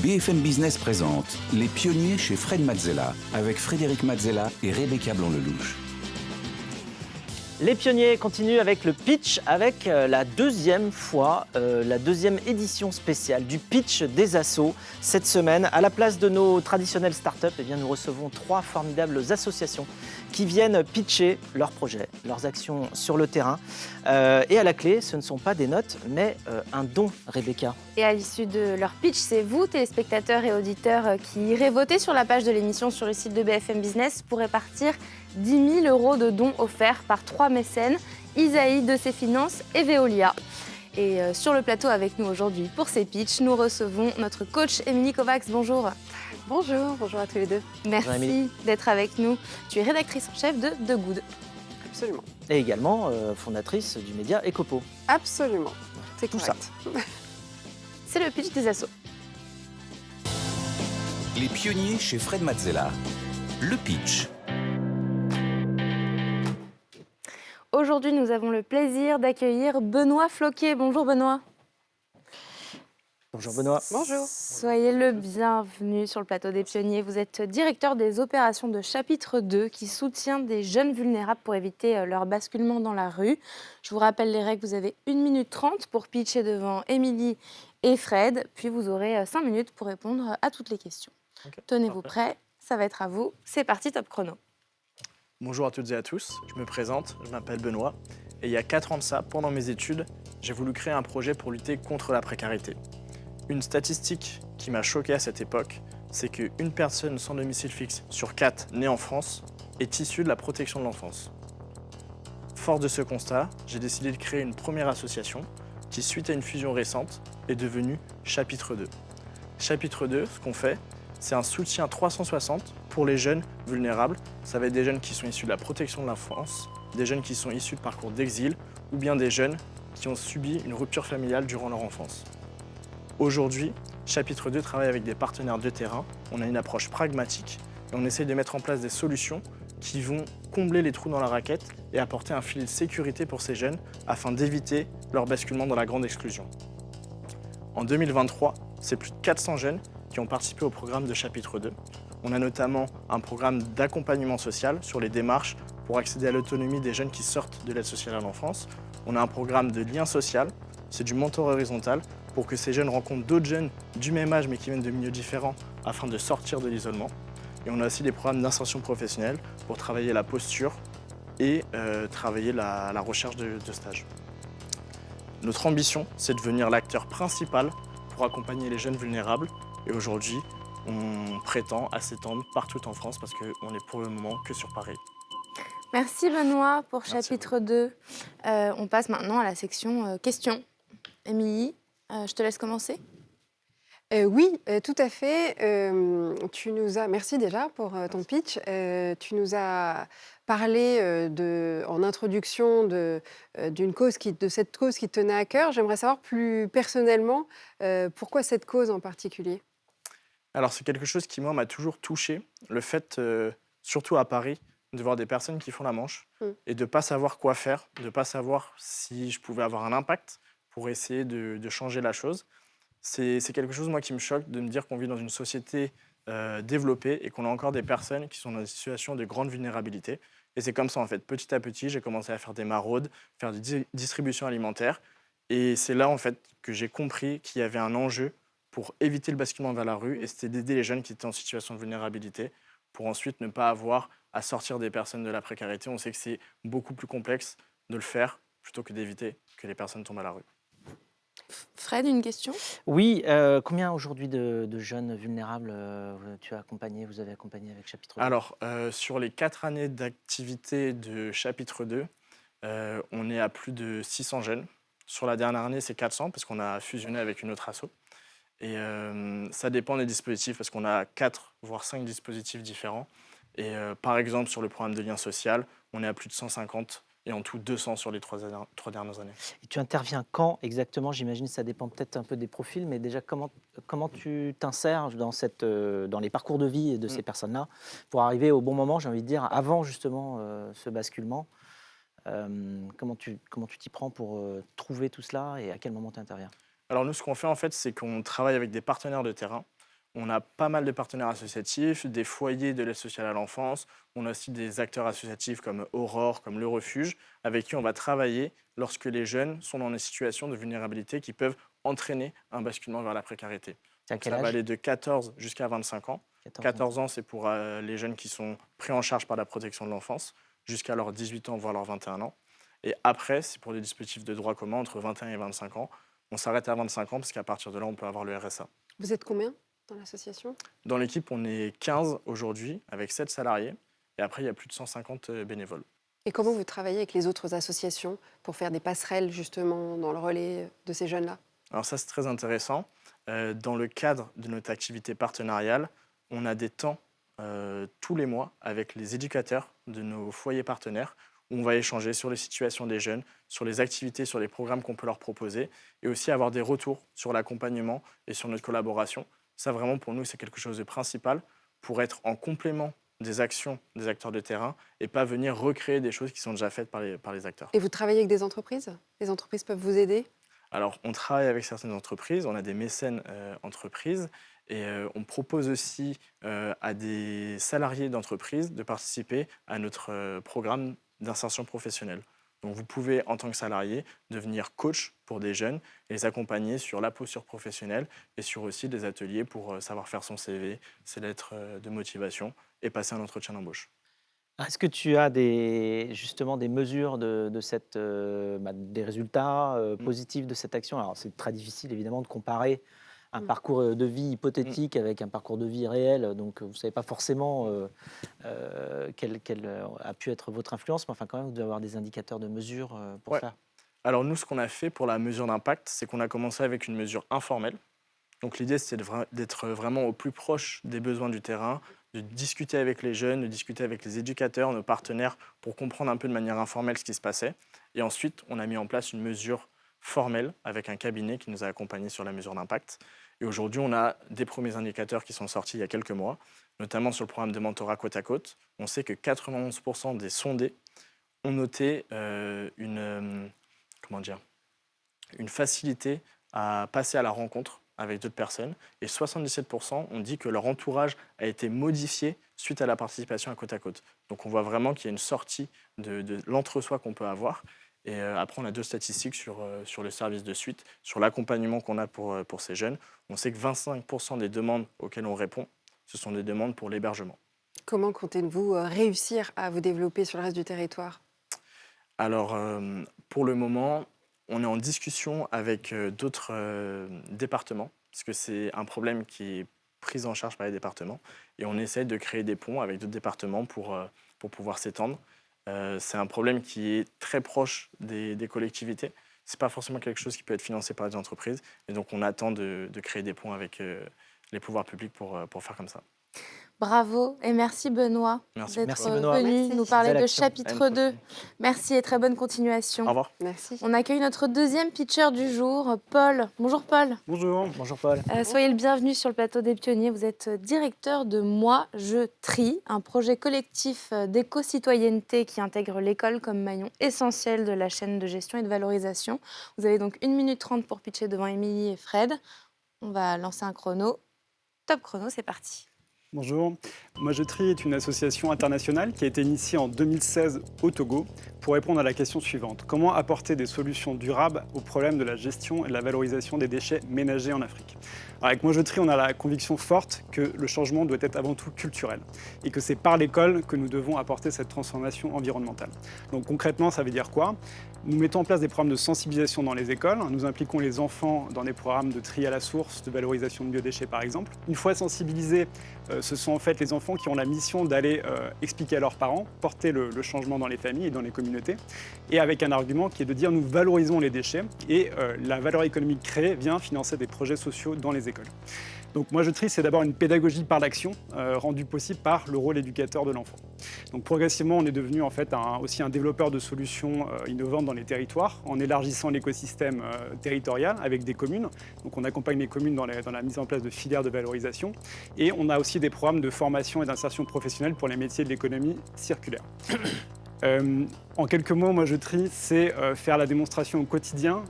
BFM Business présente Les pionniers chez Fred Mazzella avec Frédéric Mazzella et Rebecca Blanc-Lelouch. Les pionniers continuent avec le pitch, avec la deuxième édition spéciale du pitch des assos. Cette semaine, à la place de nos traditionnelles startups, nous recevons 3 formidables associations qui viennent pitcher leurs projets, leurs actions sur le terrain. Et à la clé, ce ne sont pas des notes, mais un don, Rebecca. Et à l'issue de leur pitch, c'est vous, téléspectateurs et auditeurs, qui irez voter sur la page de l'émission sur le site de BFM Business pour répartir 10 000 € de dons offerts par 3 mécènes, Isaïe de ses finances et Veolia. Et sur le plateau avec nous aujourd'hui pour ces pitchs, nous recevons notre coach Émilie Kovacs. Bonjour. Bonjour à tous les deux. Merci d'être avec nous. Tu es rédactrice en chef de The Good. Absolument. Et également fondatrice du média Ecopo. Absolument. C'est tout correct. C'est le pitch des assos. Les pionniers chez Fred Mazzella. Le pitch. Aujourd'hui, nous avons le plaisir d'accueillir Benoît Floquet. Bonjour Benoît. Bonjour Benoît. Bonjour. Soyez le bienvenu sur le plateau des pionniers. Vous êtes directeur des opérations de chapitre 2 qui soutient des jeunes vulnérables pour éviter leur basculement dans la rue. Je vous rappelle les règles, vous avez 1 minute 30 pour pitcher devant Émilie et Fred, puis vous aurez 5 minutes pour répondre à toutes les questions. Okay, Tenez-vous prêts, ça va être à vous. C'est parti, top chrono. Bonjour à toutes et à tous, je me présente, je m'appelle Benoît et il y a 4 ans de ça, pendant mes études, j'ai voulu créer un projet pour lutter contre la précarité. Une statistique qui m'a choqué à cette époque, c'est qu'une personne sans domicile fixe sur 4 née en France est issue de la protection de l'enfance. Fort de ce constat, j'ai décidé de créer une première association qui, suite à une fusion récente, est devenue Chapitre 2. Chapitre 2, ce qu'on fait, c'est un soutien 360 pour les jeunes vulnérables. Ça va être des jeunes qui sont issus de la protection de l'enfance, des jeunes qui sont issus de parcours d'exil ou bien des jeunes qui ont subi une rupture familiale durant leur enfance. Aujourd'hui, Chapitre 2 travaille avec des partenaires de terrain. On a une approche pragmatique et on essaye de mettre en place des solutions qui vont combler les trous dans la raquette et apporter un filet de sécurité pour ces jeunes afin d'éviter leur basculement dans la grande exclusion. En 2023, c'est plus de 400 jeunes qui ont participé au programme de Chapitre 2. On a notamment un programme d'accompagnement social sur les démarches pour accéder à l'autonomie des jeunes qui sortent de l'aide sociale à l'enfance. On a un programme de lien social, c'est du mentor horizontal pour que ces jeunes rencontrent d'autres jeunes du même âge mais qui viennent de milieux différents afin de sortir de l'isolement. Et on a aussi des programmes d'insertion professionnelle pour travailler la posture et travailler la recherche de stage. Notre ambition, c'est de devenir l'acteur principal pour accompagner les jeunes vulnérables. Et aujourd'hui, on prétend à s'étendre partout en France parce qu'on n'est pour le moment que sur Paris. Merci Benoît pour Merci chapitre 2. On passe maintenant à la section questions. Émilie, je te laisse commencer. Oui, tout à fait. Merci déjà pour ton pitch. Tu nous as parlé en introduction de cette cause qui te tenait à cœur. J'aimerais savoir plus personnellement pourquoi cette cause en particulier. Alors c'est quelque chose qui, moi, m'a toujours touché. Le fait, surtout à Paris, de voir des personnes qui font la manche et de ne pas savoir quoi faire, de ne pas savoir si je pouvais avoir un impact pour essayer de changer la chose. C'est quelque chose, moi, qui me choque de me dire qu'on vit dans une société développée et qu'on a encore des personnes qui sont dans des situations de grande vulnérabilité. Et c'est comme ça, en fait. Petit à petit, j'ai commencé à faire des maraudes, faire des distributions alimentaires. Et c'est là, en fait, que j'ai compris qu'il y avait un enjeu pour éviter le basculement vers la rue, et c'était d'aider les jeunes qui étaient en situation de vulnérabilité pour ensuite ne pas avoir à sortir des personnes de la précarité. On sait que c'est beaucoup plus complexe de le faire plutôt que d'éviter que les personnes tombent à la rue. Fred, une question ? Oui, combien aujourd'hui de jeunes vulnérables vous avez accompagné avec Chapitre 2 ? Alors, sur les 4 années d'activité de Chapitre 2, on est à plus de 600 jeunes. Sur la dernière année, c'est 400 parce qu'on a fusionné avec une autre asso. Et ça dépend des dispositifs parce qu'on a 4 voire 5 dispositifs différents. Et par exemple, sur le programme de lien social, on est à plus de 150 et en tout 200 sur les 3 dernières années. Et tu interviens quand exactement ? J'imagine que ça dépend peut-être un peu des profils, mais déjà comment tu t'insères dans les parcours de vie de ces personnes-là pour arriver au bon moment, j'ai envie de dire, avant justement ce basculement. Comment tu t'y prends pour trouver tout cela et à quel moment tu interviens ? Alors nous, ce qu'on fait en fait, c'est qu'on travaille avec des partenaires de terrain. On a pas mal de partenaires associatifs, des foyers de l'aide sociale à l'enfance. On a aussi des acteurs associatifs comme Aurore, comme Le Refuge, avec qui on va travailler lorsque les jeunes sont dans des situations de vulnérabilité qui peuvent entraîner un basculement vers la précarité. C'est à Donc, quel ça va âge? aller de 14 jusqu'à 25 ans. 14 ans, c'est pour les jeunes qui sont pris en charge par la protection de l'enfance, jusqu'à leurs 18 ans, voire leurs 21 ans. Et après, c'est pour les dispositifs de droit commun entre 21 et 25 ans. On s'arrête à 25 ans parce qu'à partir de là, on peut avoir le RSA. Vous êtes combien dans l'association? Dans l'équipe, on est 15 aujourd'hui, avec 7 salariés. Et après, il y a plus de 150 bénévoles. Et comment vous travaillez avec les autres associations pour faire des passerelles justement dans le relais de ces jeunes-là? Alors ça, c'est très intéressant. Dans le cadre de notre activité partenariale, on a des temps tous les mois avec les éducateurs de nos foyers partenaires où on va échanger sur les situations des jeunes, sur les activités, sur les programmes qu'on peut leur proposer et aussi avoir des retours sur l'accompagnement et sur notre collaboration. Ça, vraiment, pour nous, c'est quelque chose de principal pour être en complément des actions des acteurs de terrain et pas venir recréer des choses qui sont déjà faites par les acteurs. Et vous travaillez avec des entreprises? Les entreprises peuvent vous aider? Alors, on travaille avec certaines entreprises, on a des mécènes entreprises et on propose aussi à des salariés d'entreprise de participer à notre programme d'insertion professionnelle. Donc, vous pouvez, en tant que salarié, devenir coach pour des jeunes et les accompagner sur la posture professionnelle et sur aussi des ateliers pour savoir faire son CV, ses lettres de motivation et passer un entretien d'embauche. Est-ce que tu as justement des mesures des résultats positifs de cette action? Alors, c'est très difficile, évidemment, de comparer un parcours de vie hypothétique avec un parcours de vie réel. Donc, vous ne savez pas forcément quelle a pu être votre influence, mais enfin, quand même, vous devez avoir des indicateurs de mesure pour Ouais. ça. Alors nous, ce qu'on a fait pour la mesure d'impact, c'est qu'on a commencé avec une mesure informelle. Donc l'idée, c'était d'être vraiment au plus proche des besoins du terrain, de discuter avec les jeunes, de discuter avec les éducateurs, nos partenaires, pour comprendre un peu de manière informelle ce qui se passait. Et ensuite, on a mis en place une mesure formelle avec un cabinet qui nous a accompagnés sur la mesure d'impact. Et aujourd'hui, on a des premiers indicateurs qui sont sortis il y a quelques mois, notamment sur le programme de mentorat côte à côte. On sait que 91% des sondés ont noté une facilité à passer à la rencontre avec d'autres personnes. Et 77% ont dit que leur entourage a été modifié suite à la participation à côte. Donc on voit vraiment qu'il y a une sortie de l'entre-soi qu'on peut avoir. Et après, on a 2 statistiques sur le service de suite, sur l'accompagnement qu'on a pour ces jeunes. On sait que 25% des demandes auxquelles on répond, ce sont des demandes pour l'hébergement. Comment comptez-vous réussir à vous développer sur le reste du territoire? Alors, pour le moment, on est en discussion avec d'autres départements, parce que c'est un problème qui est pris en charge par les départements. Et on essaie de créer des ponts avec d'autres départements pour pouvoir s'étendre. C'est un problème qui est très proche des collectivités. Ce n'est pas forcément quelque chose qui peut être financé par les entreprises. Et donc, on attend de créer des ponts avec les pouvoirs publics pour faire comme ça. Bravo et merci Benoît Merci. d'être Merci, Benoît. venu Merci. nous parler Belle de action. À chapitre une 2. prochaine. Merci et très bonne continuation. Au revoir. Merci. On accueille notre deuxième pitcher du jour, Paul. Bonjour Paul. Bonjour. Bonjour Paul. Soyez le bienvenu sur le plateau des pionniers. Vous êtes directeur de Moi, je trie, un projet collectif d'éco-citoyenneté qui intègre l'école comme maillon essentiel de la chaîne de gestion et de valorisation. Vous avez donc 1 minute 30 pour pitcher devant Émilie et Fred. On va lancer un chrono. Top chrono, c'est parti. Bonjour. Moi je trie est une association internationale qui a été initiée en 2016 au Togo pour répondre à la question suivante. Comment apporter des solutions durables au problème de la gestion et de la valorisation des déchets ménagers en Afrique? Alors avec Moi je trie, on a la conviction forte que le changement doit être avant tout culturel et que c'est par l'école que nous devons apporter cette transformation environnementale. Donc concrètement, ça veut dire quoi? Nous mettons en place des programmes de sensibilisation dans les écoles. Nous impliquons les enfants dans des programmes de tri à la source, de valorisation de biodéchets par exemple. Une fois sensibilisés, ce sont en fait les enfants qui ont la mission d'aller expliquer à leurs parents, porter le changement dans les familles et dans les communautés, et avec un argument qui est de dire nous valorisons les déchets et la valeur économique créée vient financer des projets sociaux dans les écoles. Donc Moi je trie, c'est d'abord une pédagogie par l'action, rendue possible par le rôle éducateur de l'enfant. Donc progressivement, on est devenu en fait aussi un développeur de solutions innovantes dans les territoires, en élargissant l'écosystème territorial avec des communes. Donc on accompagne les communes dans la mise en place de filières de valorisation. Et on a aussi des programmes de formation et d'insertion professionnelle pour les métiers de l'économie circulaire. En quelques mots, moi je trie, c'est faire la démonstration au quotidien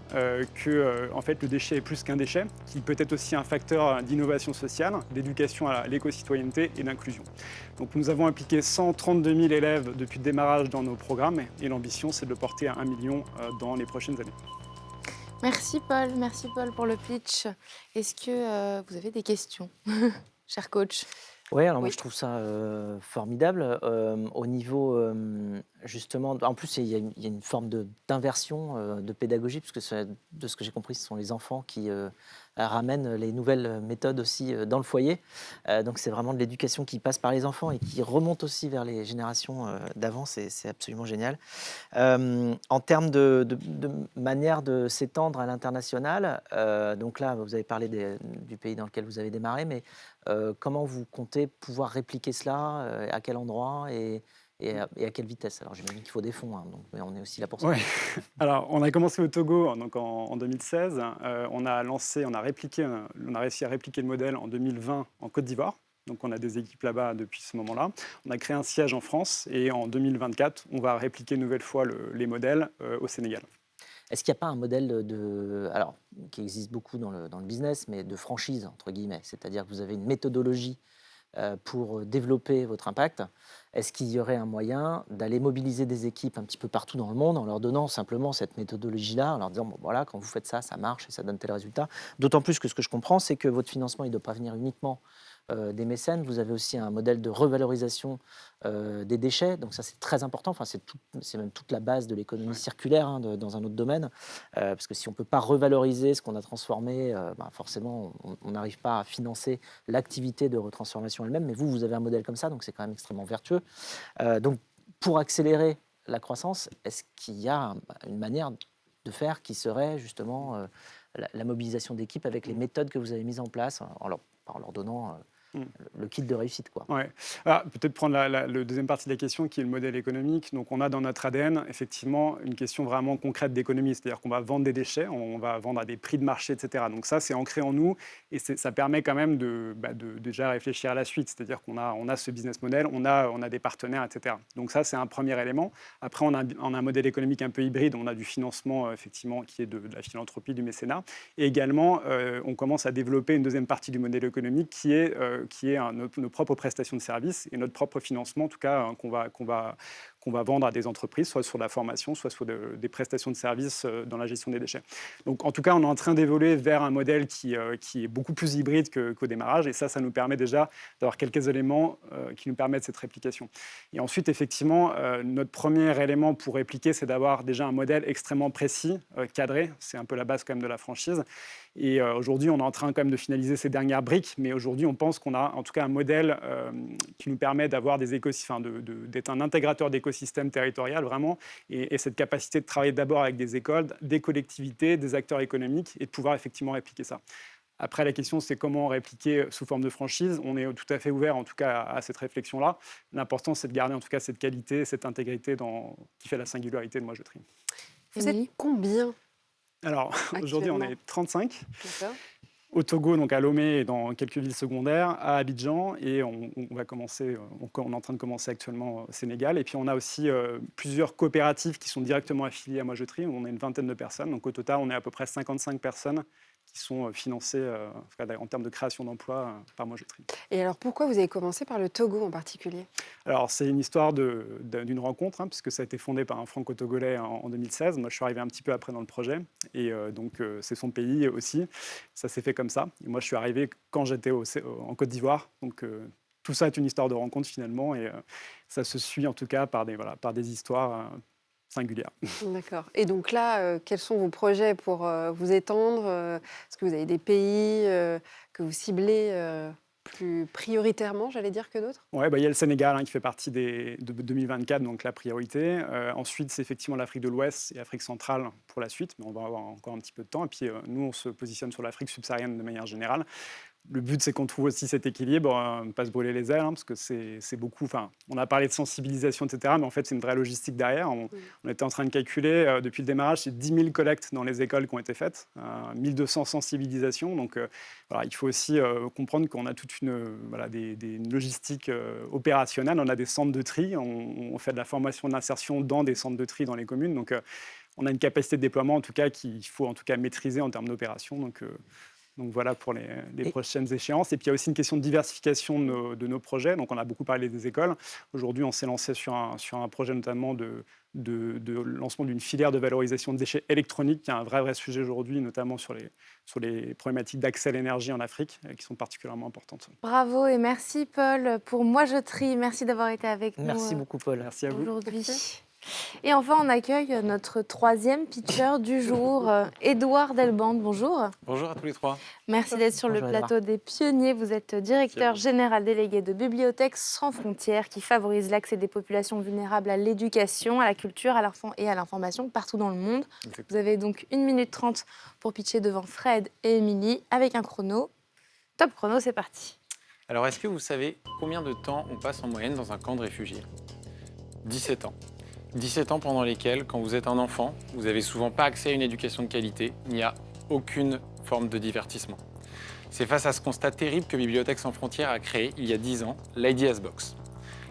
que en fait, le déchet est plus qu'un déchet, qui peut être aussi un facteur d'innovation sociale, d'éducation à l'éco-citoyenneté et d'inclusion. Donc nous avons impliqué 132 000 élèves depuis le démarrage dans nos programmes et l'ambition c'est de le porter à 1 million dans les prochaines années. Merci Paul pour le pitch. Est-ce que vous avez des questions, cher coach? Oui, alors moi Oui. je trouve ça formidable. Au niveau justement, en plus il y a une forme d'inversion de pédagogie, puisque de ce que j'ai compris, ce sont les enfants qui ramènent les nouvelles méthodes aussi dans le foyer. Donc c'est vraiment de l'éducation qui passe par les enfants et qui remonte aussi vers les générations d'avant. C'est absolument génial. En termes de manière de s'étendre à l'international, donc là vous avez parlé du pays dans lequel vous avez démarré, mais comment vous comptez pouvoir répliquer cela, à quel endroit et à quelle vitesse? Alors j'imagine qu'il faut des fonds, hein, donc, mais on est aussi là pour ça. Ouais. Alors, on a commencé au Togo donc en 2016. On a réussi à répliquer le modèle en 2020 en Côte d'Ivoire. Donc, on a des équipes là-bas depuis ce moment-là. On a créé un siège en France et en 2024, on va répliquer une nouvelle fois les modèles au Sénégal. Est-ce qu'il n'y a pas un modèle alors, qui existe beaucoup dans le business, mais de franchise, entre guillemets, c'est-à-dire que vous avez une méthodologie pour développer votre impact? Est-ce qu'il y aurait un moyen d'aller mobiliser des équipes un petit peu partout dans le monde en leur donnant simplement cette méthodologie-là, en leur disant, bon, voilà, quand vous faites ça, ça marche et ça donne tel résultat? D'autant plus que ce que je comprends, c'est que votre financement, il ne doit pas venir uniquement des mécènes. Vous avez aussi un modèle de revalorisation des déchets. Donc ça, c'est très important. Enfin, c'est même toute la base de l'économie circulaire, hein, dans un autre domaine. Parce que si on ne peut pas revaloriser ce qu'on a transformé, forcément, on n'arrive pas à financer l'activité de retransformation elle-même. Mais vous avez un modèle comme ça, donc c'est quand même extrêmement vertueux. Donc, pour accélérer la croissance, est-ce qu'il y a une manière de faire qui serait justement la mobilisation d'équipes avec les méthodes que vous avez mises en place en leur donnant le kit de réussite, quoi? Ouais. Alors, peut-être prendre le deuxième partie de la question, qui est le modèle économique. Donc, on a dans notre ADN, effectivement, une question vraiment concrète d'économie. C'est-à-dire qu'on va vendre des déchets, on va vendre à des prix de marché, etc. Donc, ça, c'est ancré en nous et ça permet quand même de déjà réfléchir à la suite. C'est-à-dire qu'on a ce business model, on a des partenaires, etc. Donc, ça, c'est un premier élément. Après, on a un modèle économique un peu hybride. On a du financement, effectivement, qui est de la philanthropie, du mécénat. Et également, on commence à développer une deuxième partie du modèle économique qui est nos propres prestations de services et notre propre financement, en tout cas, qu'on va vendre à des entreprises, soit sur la formation, soit sur des prestations de services dans la gestion des déchets. Donc, en tout cas, on est en train d'évoluer vers un modèle qui est beaucoup plus hybride qu'au démarrage. Et ça nous permet déjà d'avoir quelques éléments qui nous permettent cette réplication. Et ensuite, effectivement, notre premier élément pour répliquer, c'est d'avoir déjà un modèle extrêmement précis, cadré. C'est un peu la base quand même de la franchise. Et aujourd'hui, on est en train quand même de finaliser ces dernières briques, mais aujourd'hui, on pense qu'on a en tout cas un modèle qui nous permet d'avoir d'être un intégrateur d'écosystème territorial vraiment, et cette capacité de travailler d'abord avec des écoles, des collectivités, des acteurs économiques, et de pouvoir effectivement répliquer ça. Après, la question, c'est comment répliquer sous forme de franchise. On est tout à fait ouvert, en tout cas, à cette réflexion-là. L'important, c'est de garder, en tout cas, cette qualité, cette intégrité qui fait la singularité de Moi Je Trie. Vous êtes combien? Alors, aujourd'hui, on est 35. D'accord. Au Togo, donc à Lomé et dans quelques villes secondaires, à Abidjan, et on est en train de commencer actuellement au Sénégal. Et puis on a aussi plusieurs coopératives qui sont directement affiliées à Moi Je Trie. On a une vingtaine de personnes, donc au total on est à peu près 55 personnes qui sont financées en termes de création d'emplois par Moi Je Trie. Et alors pourquoi vous avez commencé par le Togo en particulier? Alors c'est une histoire d'une rencontre, hein, puisque ça a été fondé par un franco-togolais en 2016. Moi je suis arrivé un petit peu après dans le projet, et donc c'est son pays aussi. Ça s'est fait comme ça. Et moi je suis arrivé quand j'étais en Côte d'Ivoire. Donc tout ça est une histoire de rencontre finalement, et ça se suit en tout cas par des histoires singulière. D'accord. Et donc là, quels sont vos projets pour vous étendre? Est-ce que vous avez des pays que vous ciblez plus prioritairement, j'allais dire, que d'autres? Ouais, il y a le Sénégal qui fait partie de 2024, donc la priorité. Ensuite, c'est effectivement l'Afrique de l'Ouest et l'Afrique centrale pour la suite, mais on va avoir encore un petit peu de temps. Et puis, nous, on se positionne sur l'Afrique subsaharienne de manière générale. le but, c'est qu'on trouve aussi cet équilibre, ne pas se brûler les ailes, parce que c'est beaucoup. Enfin, on a parlé de sensibilisation, etc., mais en fait, c'est une vraie logistique derrière. On était en train de calculer, depuis le démarrage, c'est 10 000 collectes dans les écoles qui ont été faites, 1200 sensibilisations. Donc, voilà, il faut aussi comprendre qu'on a toute une logistique opérationnelle. On a des centres de tri, on fait de la formation d'insertion dans des centres de tri dans les communes. Donc, on a une capacité de déploiement, en tout cas, qu'il faut en tout cas maîtriser en termes d'opération. Donc voilà pour les prochaines échéances. Et puis il y a aussi une question de diversification de nos projets. Donc on a beaucoup parlé des écoles. Aujourd'hui, on s'est lancé sur un projet notamment de lancement d'une filière de valorisation de déchets électroniques, qui est un vrai sujet aujourd'hui, notamment sur les problématiques d'accès à l'énergie en Afrique, qui sont particulièrement importantes. Bravo et merci Paul pour Moi je trie. Merci d'avoir été avec nous. Merci beaucoup, Paul. Merci à vous. Aujourd'hui. Et enfin, on accueille notre troisième pitcher du jour, Édouard Delbande. Bonjour. Bonjour à tous les trois. Merci d'être sur le Bonjour, plateau des Pionniers. Vous êtes directeur général délégué de Bibliothèques sans frontières qui favorise l'accès des populations vulnérables à l'éducation, à la culture et à l'information partout dans le monde. Exactement. Vous avez donc 1 minute 30 pour pitcher devant Fred et Émilie avec un chrono. Top chrono, c'est parti. Alors, est-ce que vous savez combien de temps on passe en moyenne dans un camp de réfugiés ? 17 ans. 17 ans pendant lesquels, quand vous êtes un enfant, vous n'avez souvent pas accès à une éducation de qualité, il n'y a aucune forme de divertissement. C'est face à ce constat terrible que Bibliothèques sans frontières a créé, il y a 10 ans, l'IDS Box.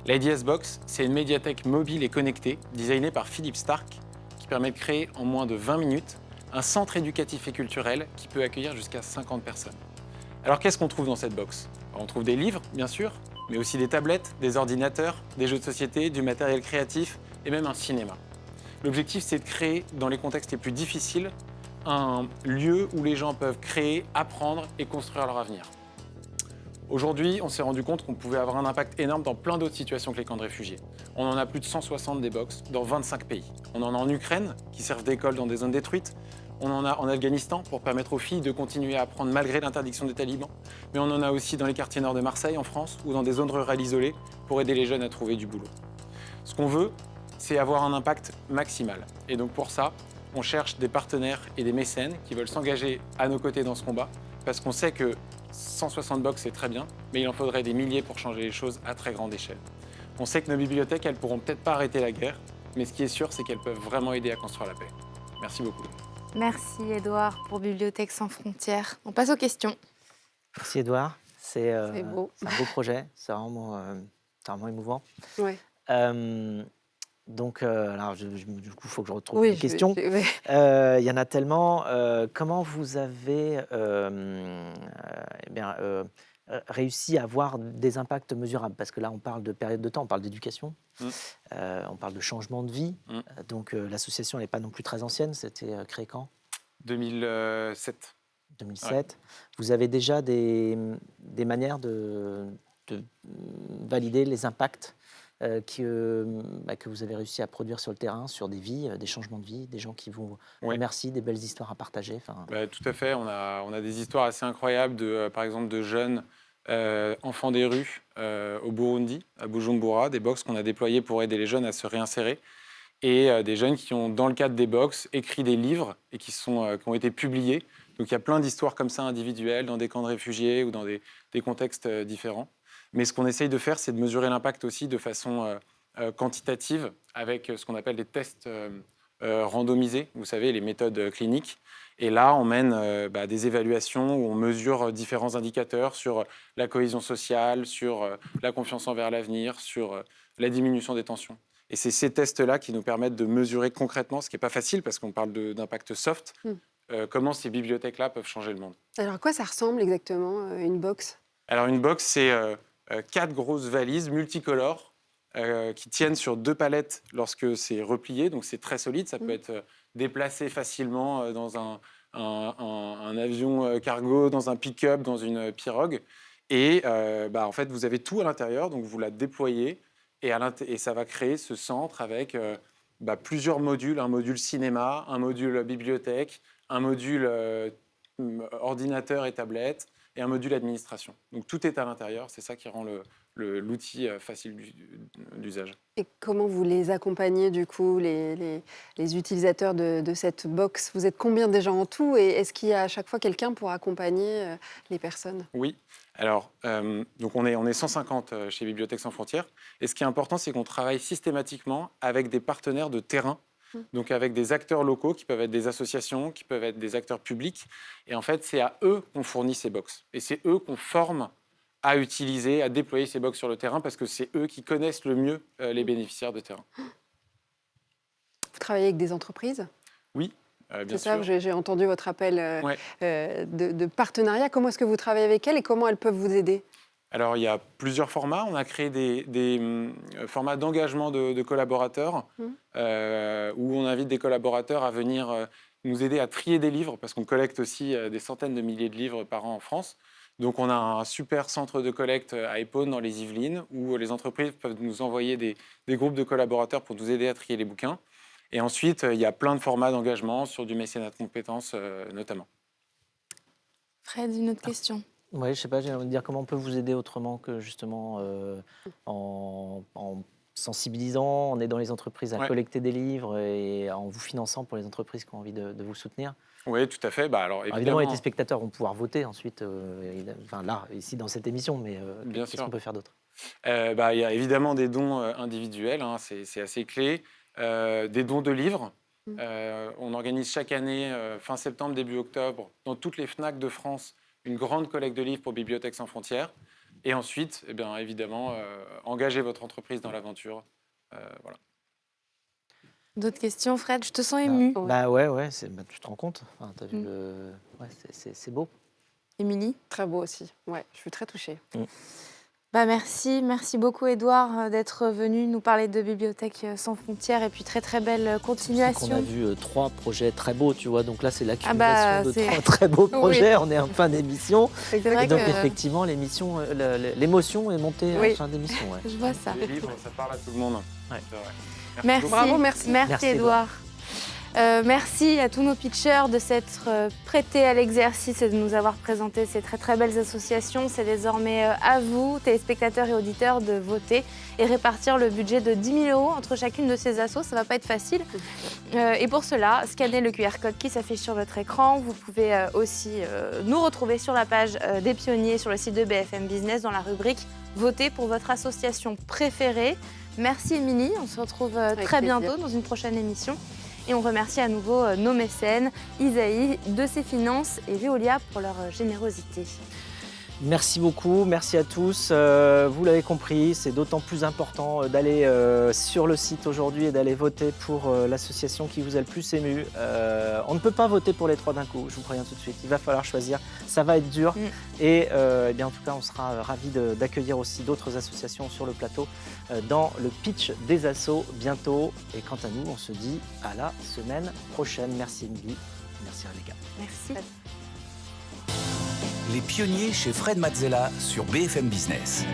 L'IDS Box, c'est une médiathèque mobile et connectée, designée par Philippe Stark, qui permet de créer en moins de 20 minutes un centre éducatif et culturel qui peut accueillir jusqu'à 50 personnes. Alors qu'est-ce qu'on trouve dans cette box ? On trouve des livres, bien sûr, mais aussi des tablettes, des ordinateurs, des jeux de société, du matériel créatif et même un cinéma. L'objectif, c'est de créer, dans les contextes les plus difficiles, un lieu où les gens peuvent créer, apprendre et construire leur avenir. Aujourd'hui, on s'est rendu compte qu'on pouvait avoir un impact énorme dans plein d'autres situations que les camps de réfugiés. On en a plus de 160 des box dans 25 pays. On en a en Ukraine, qui servent d'école dans des zones détruites. On en a en Afghanistan pour permettre aux filles de continuer à apprendre malgré l'interdiction des talibans. Mais on en a aussi dans les quartiers nord de Marseille, en France, ou dans des zones rurales isolées pour aider les jeunes à trouver du boulot. Ce qu'on veut, c'est avoir un impact maximal. Et donc pour ça, on cherche des partenaires et des mécènes qui veulent s'engager à nos côtés dans ce combat, parce qu'on sait que 160 box, c'est très bien, mais il en faudrait des milliers pour changer les choses à très grande échelle. On sait que nos bibliothèques, elles pourront peut-être pas arrêter la guerre, mais ce qui est sûr, c'est qu'elles peuvent vraiment aider à construire la paix. Merci beaucoup. Merci Édouard pour Bibliothèques sans frontières. On passe aux questions. Merci, Édouard. C'est beau. un beau projet. C'est vraiment émouvant. Ouais. Donc, alors, du coup, il faut que je retrouve Oui, les questions. ouais. Il y en a tellement. Comment vous avez réussi à avoir des impacts mesurables ? Parce que là, on parle de période de temps, on parle d'éducation, on parle de changement de vie. Donc, l'association n'est pas non plus très ancienne. C'était créé quand ? 2007. 2007. Ouais. Vous avez déjà des manières de valider les impacts que vous avez réussi à produire sur le terrain, sur des vies, des changements de vie, des gens qui vous remercient, des belles histoires à partager. Tout à fait, on a des histoires assez incroyables, par exemple de jeunes enfants des rues au Burundi, à Bujumbura, des box qu'on a déployées pour aider les jeunes à se réinsérer, et des jeunes qui ont, dans le cadre des box, écrit des livres et qui ont été publiés. Donc il y a plein d'histoires comme ça individuelles dans des camps de réfugiés ou dans des contextes différents. Mais ce qu'on essaye de faire, c'est de mesurer l'impact aussi de façon quantitative avec ce qu'on appelle des tests randomisés, vous savez, les méthodes cliniques. Et là, on mène des évaluations où on mesure différents indicateurs sur la cohésion sociale, sur la confiance envers l'avenir, sur la diminution des tensions. Et c'est ces tests-là qui nous permettent de mesurer concrètement, ce qui n'est pas facile parce qu'on parle d'impact soft, comment ces bibliothèques-là peuvent changer le monde. Alors, à quoi ça ressemble exactement, une box ? Alors, une box, c'est 4 grosses valises multicolores qui tiennent sur 2 palettes lorsque c'est replié, donc c'est très solide. Ça peut être déplacé facilement dans un avion cargo, dans un pick-up, dans une pirogue. Et en fait, vous avez tout à l'intérieur, donc vous la déployez et ça va créer ce centre avec plusieurs modules, un module cinéma, un module bibliothèque, un module ordinateur et tablette, et un module administration. Donc tout est à l'intérieur, c'est ça qui rend l'outil facile d'usage. Et comment vous les accompagnez, du coup, les utilisateurs de cette box? Vous êtes combien déjà en tout? Et est-ce qu'il y a à chaque fois quelqu'un pour accompagner les personnes? Oui. Alors, donc on est 150 chez Bibliothèques sans frontières. Et ce qui est important, c'est qu'on travaille systématiquement avec des partenaires de terrain, donc avec des acteurs locaux qui peuvent être des associations, qui peuvent être des acteurs publics. Et en fait, c'est à eux qu'on fournit ces box. Et c'est eux qu'on forme à utiliser, à déployer ces box sur le terrain, parce que c'est eux qui connaissent le mieux les bénéficiaires de terrain. Vous travaillez avec des entreprises? Oui. Bien c'est ça, sûr. j'ai entendu votre appel Ouais. de partenariat. Comment est-ce que vous travaillez avec elles et comment elles peuvent vous aider? Alors, il y a plusieurs formats. On a créé des formats d'engagement de collaborateurs où on invite des collaborateurs à venir nous aider à trier des livres parce qu'on collecte aussi des centaines de milliers de livres par an en France. Donc, on a un super centre de collecte à Épône, dans les Yvelines, où les entreprises peuvent nous envoyer des groupes de collaborateurs pour nous aider à trier les bouquins. Et ensuite, il y a plein de formats d'engagement sur du mécénat de compétences notamment. Fred, une autre question? Oui, je ne sais pas, j'ai envie de dire comment on peut vous aider autrement que justement en sensibilisant, en aidant les entreprises à collecter des livres et en vous finançant pour les entreprises qui ont envie de vous soutenir. Oui, tout à fait. Alors, évidemment, les téléspectateurs vont pouvoir voter ensuite, là, ici, dans cette émission, mais qu'est-ce qu'on peut faire d'autre? Il y a évidemment des dons individuels, hein, c'est assez clé. Des dons de livres. On organise chaque année, fin septembre, début octobre, dans toutes les FNAC de France, une grande collecte de livres pour Bibliothèques sans frontières. Et ensuite, évidemment, engagez votre entreprise dans l'aventure. Voilà. D'autres questions, Fred? Je te sens ému. Ouais, tu te rends compte. Enfin, t'as vu c'est beau. Émilie? Très beau aussi. Ouais, je suis très touchée. Merci beaucoup Édouard d'être venu nous parler de Bibliothèques sans frontières et puis très belle continuation. On a vu 3 projets très beaux, tu vois, donc là c'est l'accumulation de 3 très beaux projets, on est en fin d'émission. Et donc effectivement l'émotion est montée en fin d'émission. Ouais. Je vois ça. Les livres, ça parle à tout le monde. Ouais. Merci. Bravo, merci. Merci Édouard. Merci à tous nos pitchers de s'être prêtés à l'exercice et de nous avoir présenté ces très belles associations. C'est désormais à vous, téléspectateurs et auditeurs, de voter et répartir le budget de 10 000 € entre chacune de ces assos. Ça ne va pas être facile. Et pour cela, scannez le QR code qui s'affiche sur votre écran. Vous pouvez aussi nous retrouver sur la page des pionniers sur le site de BFM Business dans la rubrique « Votez pour votre association préférée ». Merci Émilie, on se retrouve très bientôt dans une prochaine émission. Et on remercie à nouveau nos mécènes, Isaïe, De Ses Finances et Veolia pour leur générosité. Merci beaucoup, merci à tous. Vous l'avez compris, c'est d'autant plus important d'aller sur le site aujourd'hui et d'aller voter pour l'association qui vous a le plus ému. On ne peut pas voter pour les 3 d'un coup, je vous préviens tout de suite. Il va falloir choisir, ça va être dur. Et en tout cas, on sera ravis d'accueillir aussi d'autres associations sur le plateau dans le pitch des assos bientôt. Et quant à nous, on se dit à la semaine prochaine. Merci Émilie, merci Rebecca. Merci. Les pionniers chez Fred Mazzella sur BFM Business.